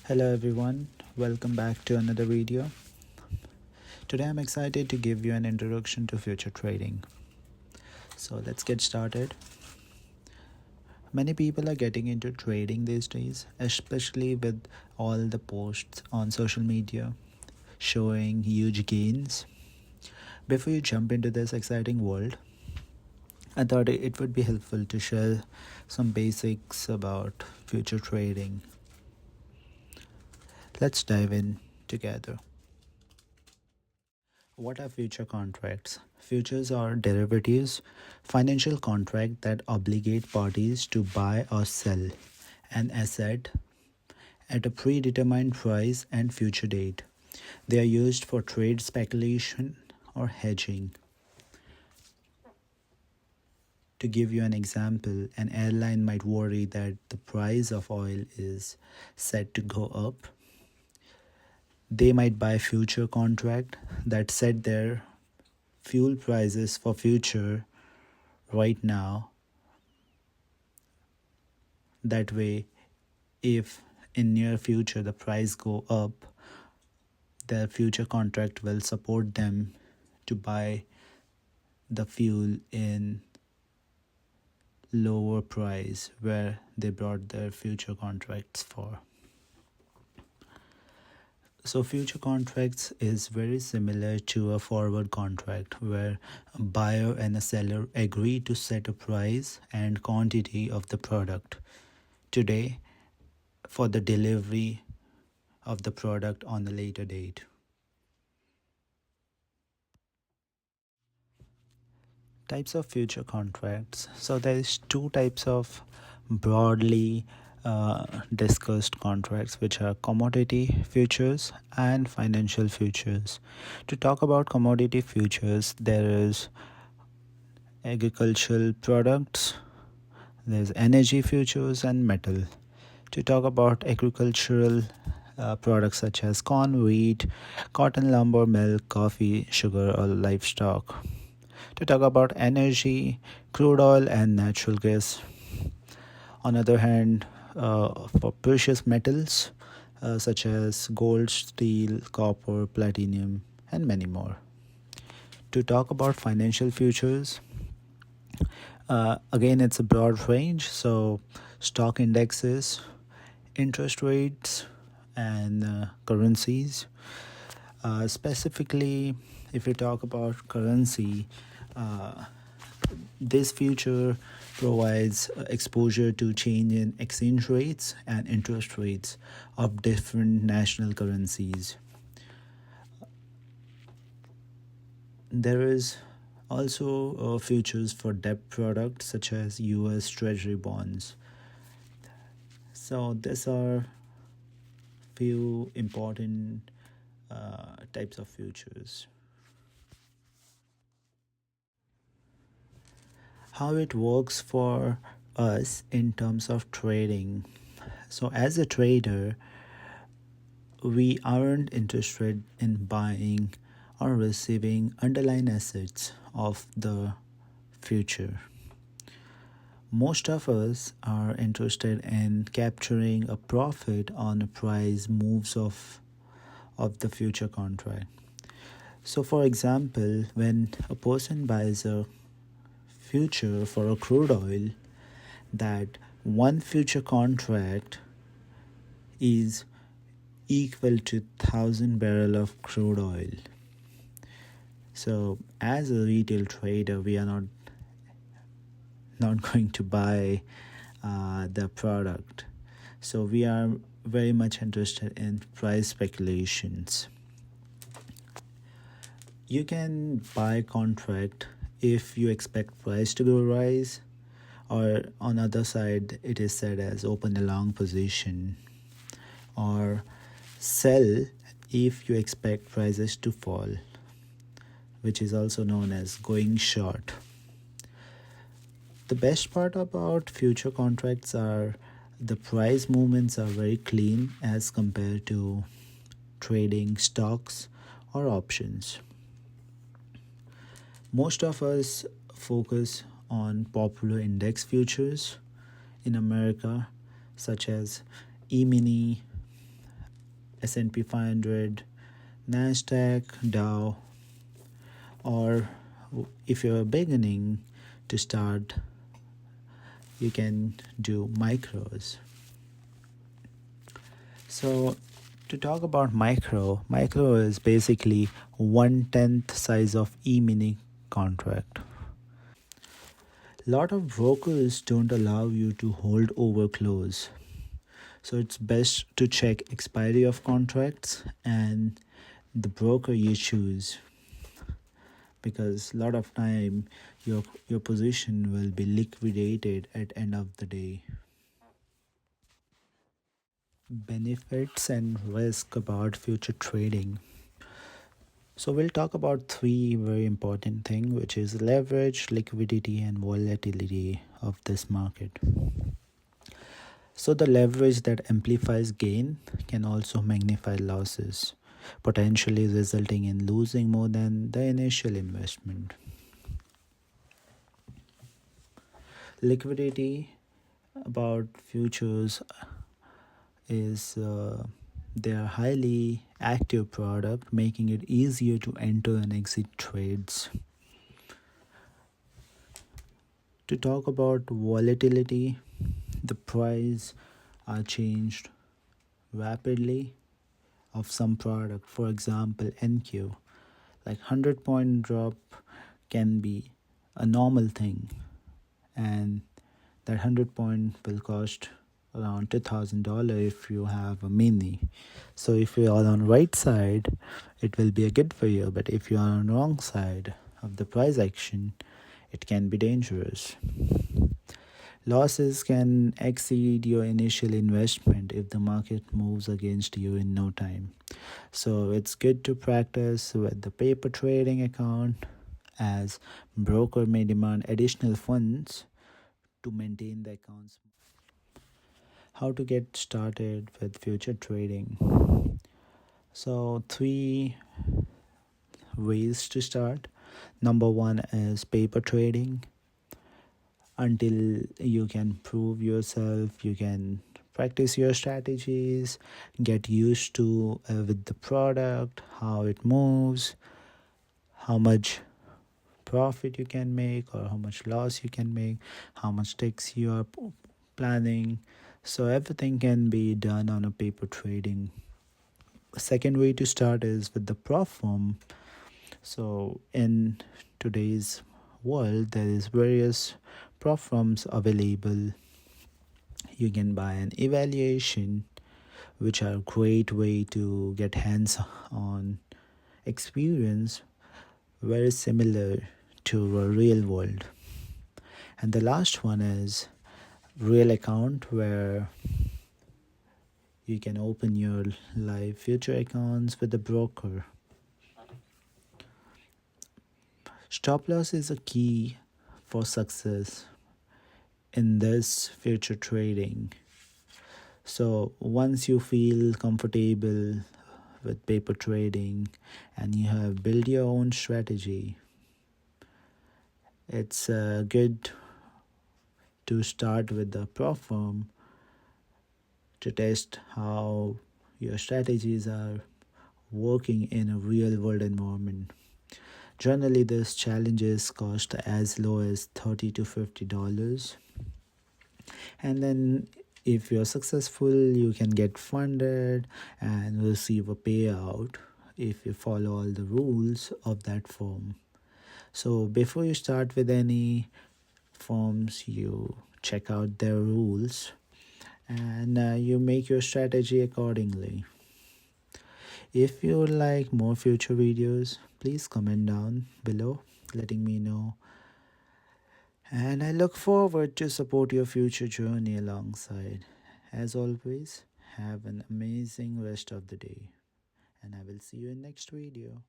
Hello everyone, welcome back to another video. Today I'm excited to give you an introduction to future trading. So let's get started. Many people are getting into trading these days, especially with all the posts on social media showing huge gains. Before you jump into this exciting world, I thought it would be helpful to share some basics about future trading. Let's dive in together. What are future contracts? Futures are derivatives, financial contracts that obligate parties to buy or sell an asset at a predetermined price and future date. They are used for trade speculation or hedging. To give you an example, an airline might worry that the price of oil is set to go up. They might buy future contract that set their fuel prices for future right now. That way, if in near future the price go up, their future contract will support them to buy the fuel in lower price where they brought their future contracts for. So future contracts is very similar to a forward contract where a buyer and a seller agree to set a price and quantity of the product today for the delivery of the product on a later date. Types of future contracts. So there is two types of broadly discussed contracts, which are commodity futures and financial futures. To talk about commodity futures, there is agricultural products, there's energy futures, and metal. To talk about agricultural products such as corn, wheat, cotton, lumber, milk, coffee, sugar, or livestock. To talk about energy, crude oil, and natural gas. On the other hand, for precious metals such as gold, steel, copper, platinum, and many more. To talk about financial futures, again, it's a broad range. So, stock indexes, interest rates, and currencies. Specifically, if you talk about currency, this future provides exposure to change in exchange rates and interest rates of different national currencies. There is also futures for debt products such as US Treasury bonds. So these are few important types of futures. How it works for us in terms of trading. So as a trader, we aren't interested in buying or receiving underlying assets of the future. Most of us are interested in capturing a profit on the price moves of the future contract. So for example, when a person buys a future for a crude oil, that one future contract is equal to 1,000 barrel of crude oil. So as a retail trader, we are not going to buy the product. So we are very much interested in price speculations. You can buy contract if you expect price to go rise, or on other side it is said as open a long position, or sell if you expect prices to fall, which is also known as going short. The best part about future contracts are the price movements are very clean as compared to trading stocks or options. Most of us focus on popular index futures in America, such as E-mini, S&P 500, Nasdaq, Dow, or if you're beginning to start, you can do micros. So to talk about micro is basically 1/10 size of e-mini contract. Lot of brokers don't allow you to hold over close. So it's best to check expiry of contracts and the broker you choose, because a lot of time your position will be liquidated at end of the day. Benefits and risk about future trading. So we'll talk about three very important things, which is leverage, liquidity, and volatility of this market. So the leverage that amplifies gain can also magnify losses, potentially resulting in losing more than the initial investment. Liquidity about futures is they are highly active product, making it easier to enter and exit trades. To talk about volatility, the price are changed rapidly of some product. For example, NQ, like 100-point drop can be a normal thing, and that 100-point will cost around $2,000 if you have a mini. So if you are on right side, it will be a good for you, but if you are on wrong side of the price action, it can be dangerous. Losses can exceed your initial investment if the market moves against you in no time. So it's good to practice with the paper trading account, as broker may demand additional funds to maintain the accounts. How to get started with future trading. So three ways to start. Number one is paper trading. Until you can prove yourself, you can practice your strategies, get used to with the product, how it moves, how much profit you can make or how much loss you can make, how much takes you are planning. So everything can be done on a paper trading. Second way to start is with the prop firm. So in today's world, there is various prop firms available. You can buy an evaluation, which are a great way to get hands-on experience, very similar to a real world. And the last one is real account, where you can open your live future accounts with a broker. Stop loss is a key for success in this future trading. So once you feel comfortable with paper trading and you have built your own strategy, it's good to start with the prop firm to test how your strategies are working in a real world environment. Generally, these challenges cost as low as $30 to $50. And then if you're successful, you can get funded and receive a payout if you follow all the rules of that firm. So before you start with any firms, you check out their rules and you make your strategy accordingly. If you would like more future videos, please comment down below letting me know. And I look forward to support your future journey alongside. As always, have an amazing rest of the day, and I will see you in next video.